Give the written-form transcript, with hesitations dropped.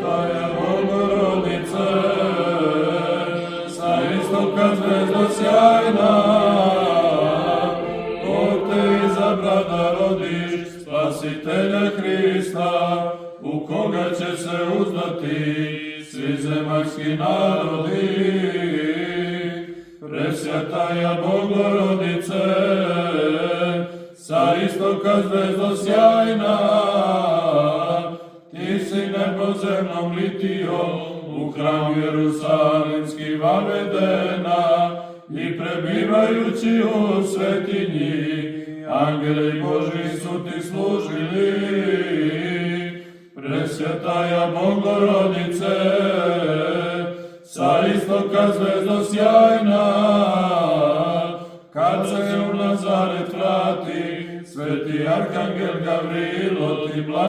Presvjetaja Bogorodice, sa istoka zvezdo sjajna, Bog te izabra da rodiš Spasitelja Hrista, u koga će se uzdati svi zemaljski narodi. Presvjetaja Bogorodice, sa istoka zvezdo sjajna, ti si nebozemnom litio u hram Jerusalimski vavedena i prebivajući u svetinji, angeli Božji su ti služili. Presvjetaja Bogorodice, sa istoka zvezdo sjajna, kad se u Nazaret vrati, sveti Arhangel Gavrilo ti